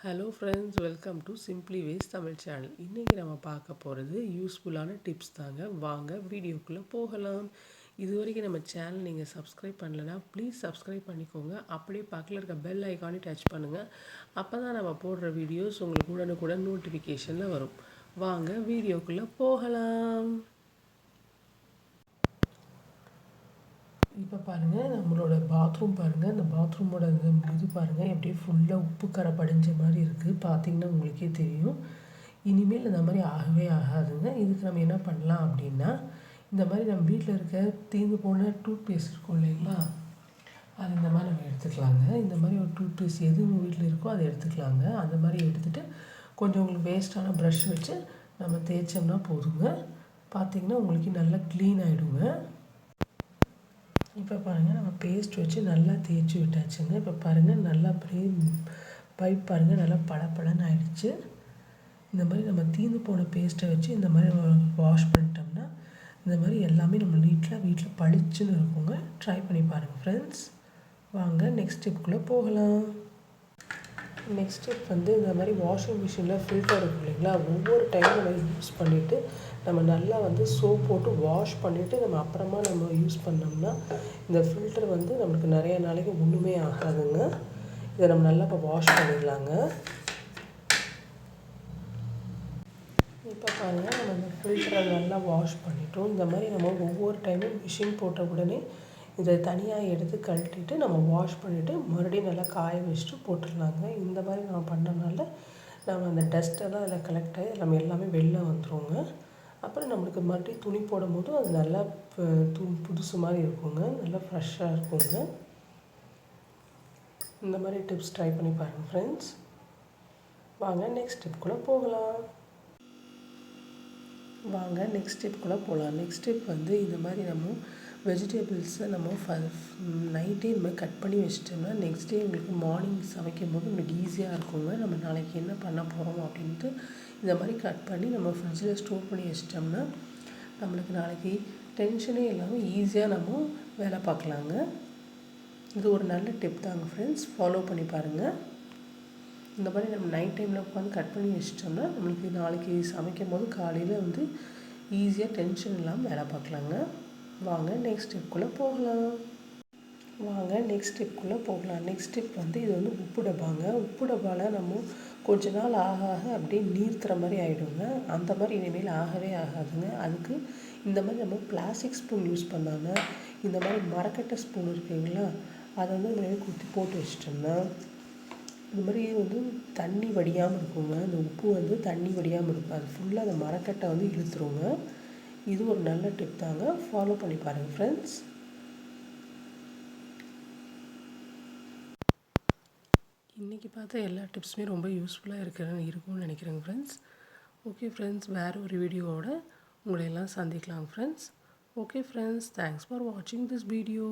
Hello friends, welcome to simply ways Tamil channel. இன்றைக்கி நம்ம பார்க்க போகிறது யூஸ்ஃபுல்லான டிப்ஸ் தாங்க. வாங்க வீடியோக்குள்ளே போகலாம். இது வரைக்கும் நம்ம சேனல் நீங்கள் சப்ஸ்கிரைப் பண்ணலைன்னா ப்ளீஸ் சப்ஸ்கிரைப் பண்ணிக்கோங்க. அப்படியே பக்கத்தில் இருக்க பெல் ஐக்கானே டச் பண்ணுங்கள். அப்போ தான் நம்ம போடுற வீடியோஸ் உங்களுக்கு உடனுக்குடன் நோட்டிஃபிகேஷனில் வரும். வாங்க வீடியோக்குள்ளே போகலாம். இப்போ பாருங்கள், நம்மளோட பாத்ரூம் பாருங்கள். அந்த பாத்ரூமோட இது பாருங்கள், எப்படியே ஃபுல்லாக உப்பு கரை படிஞ்ச மாதிரி இருக்குது. பார்த்திங்கன்னா உங்களுக்கே தெரியும். இனிமேல் இந்த மாதிரி ஆகவே ஆகாதுங்க. இதுக்கு நம்ம என்ன பண்ணலாம் அப்படின்னா, இந்த மாதிரி நம்ம வீட்டில் இருக்க தீர்ந்து போன டூத் பேஸ்ட் இருக்கும் இல்லைங்களா, அது இந்த மாதிரி நம்ம எடுத்துக்கலாங்க. இந்த மாதிரி ஒரு டூத் பேஸ்ட் எது உங்கள் வீட்டில் இருக்கோ அதை எடுத்துக்கலாங்க. அந்த மாதிரி எடுத்துகிட்டு கொஞ்சம் உங்களுக்கு வேஸ்ட்டான ப்ரஷ் வச்சு நம்ம தேய்ச்சோம்னா போதுங்க. பார்த்திங்கன்னா உங்களுக்கு நல்லா க்ளீன் ஆகிடுங்க. இப்போ பாருங்கள், நம்ம பேஸ்ட் வச்சு நல்லா தேய்ச்சி விட்டாச்சுங்க. இப்போ பாருங்கள், நல்லா அப்படியே பைப் பாருங்கள் நல்லா பளபளன்னு ஆகிடுச்சு. இந்த மாதிரி நம்ம தீர்ந்து போன பேஸ்ட்டை வச்சு இந்த மாதிரி வாஷ் பண்ணிட்டோம்னா இந்த மாதிரி எல்லாமே நம்ம வீட்டில் பளிச்சுன்னு இருக்குங்க. ட்ரை பண்ணி பாருங்கள் ஃப்ரெண்ட்ஸ். வாங்க நெக்ஸ்ட் ஸ்டெப்புக்குள்ளே போகலாம். நெக்ஸ்ட் ஸ்டெப் இந்த மாதிரி வாஷிங் மிஷினில் ஃபில்டர் இருக்கும் இல்லைங்களா, ஒவ்வொரு டைமும் நம்ம யூஸ் பண்ணிவிட்டு நம்ம நல்லா சோப் போட்டு வாஷ் பண்ணிவிட்டு நம்ம அப்புறமா நம்ம யூஸ் பண்ணோம்னா இந்த ஃபில்டர் நம்மளுக்கு நிறைய நாளைக்கு ஒன்றுமே ஆகாதுங்க. இதை நம்ம நல்லா இப்போ வாஷ் பண்ணிடலாங்க. இப்போ பாருங்கள், நம்ம இந்த ஃபில்டரை நல்லா வாஷ் பண்ணிட்டோம். இந்த மாதிரி நம்ம ஒவ்வொரு டைமும் மிஷின் போட்ட உடனே இதை தனியாக எடுத்து கழட்டிட்டு நம்ம வாஷ் பண்ணிவிட்டு மறுபடியும் நல்லா காய வச்சுட்டு போட்டுடலாங்க. இந்த மாதிரி நம்ம பண்ணனால நம்ம அந்த டஸ்ட்டெல்லாம் அதில் கலெக்ட் ஆகி நம்ம எல்லாமே வெளில வந்துடுவோங்க. அப்புறம் நம்மளுக்கு மறுபடியும் துணி போடும்போது அது நல்லா புதுசு மாதிரி இருக்குங்க, நல்லா ஃப்ரெஷ்ஷாக இருக்குங்க. இந்த மாதிரி டிப்ஸ் ட்ரை பண்ணி பாருங்கள் ஃப்ரெண்ட்ஸ். வாங்க நெக்ஸ்ட் ஸ்டெப்புக்குள்ளே போகலாம். நெக்ஸ்ட் ஸ்டெப் இந்த மாதிரி நம்ம வெஜிடபிள்ஸை நம்ம நைட்டே இந்த மாதிரி கட் பண்ணி வச்சிட்டோம்னா நெக்ஸ்ட் டே உங்களுக்கு மார்னிங் சமைக்கும் போது உங்களுக்கு ஈஸியாக இருக்குங்க. நம்ம நாளைக்கு என்ன பண்ண போகிறோம் அப்படின்ட்டு இந்த மாதிரி கட் பண்ணி நம்ம ஃப்ரிட்ஜில் ஸ்டோர் பண்ணி வச்சிட்டோம்னா நம்மளுக்கு நாளைக்கு டென்ஷனே இல்லாமல் ஈஸியாக நம்ம வேலை பார்க்கலாங்க. இது ஒரு நல்ல டிப் தாங்க ஃப்ரெண்ட்ஸ், ஃபாலோ பண்ணி பாருங்கள். இந்த மாதிரி நம்ம நைட் டைமில் உட்காந்து கட் பண்ணி வச்சிட்டோம்னா நம்மளுக்கு நாளைக்கு சமைக்கும் போது காலையில் ஈஸியாக டென்ஷன் இல்லாமல் வேலை பார்க்கலாங்க. வாங்க நெக்ஸ்ட் ஸ்டெப்புக்குள்ளே போகலாம். நெக்ஸ்ட் ஸ்டெப் இது உப்பு டப்பாங்க. உப்பு டப்பாவில் நம்ம கொஞ்ச நாள் ஆக அப்படியே நீர்த்துற மாதிரி ஆகிடுங்க. அந்த மாதிரி இனிமேல் ஆகவே ஆகாதுங்க. அதுக்கு இந்த மாதிரி நம்ம பிளாஸ்டிக் ஸ்பூன் யூஸ் பண்ணாமல் இந்த மாதிரி மரக்கட்டை ஸ்பூன் இருக்குங்களா, அதை நம்ம குத்தி போட்டு வச்சிட்டோம்னா இந்த மாதிரி தண்ணி வடியாமல் இருக்குங்க. அந்த உப்பு தண்ணி வடியாமல் இருக்கும். அது ஃபுல்லாக அந்த மரக்கட்டை இழுத்துருங்க. இது ஒரு நல்ல டிப் தாங்க, ஃபாலோ பண்ணி பாருங்கள் ஃப்ரெண்ட்ஸ். இன்றைக்கி பார்த்த எல்லா டிப்ஸுமே ரொம்ப யூஸ்ஃபுல்லாக இருக்கும்னு நினைக்கிறேங்க ஃப்ரெண்ட்ஸ். ஓகே ஃப்ரெண்ட்ஸ், வேறு ஒரு வீடியோவோட உங்களை எல்லாம் சந்திக்கலாம் friends. Okay friends, thanks for வாட்சிங் திஸ் வீடியோ.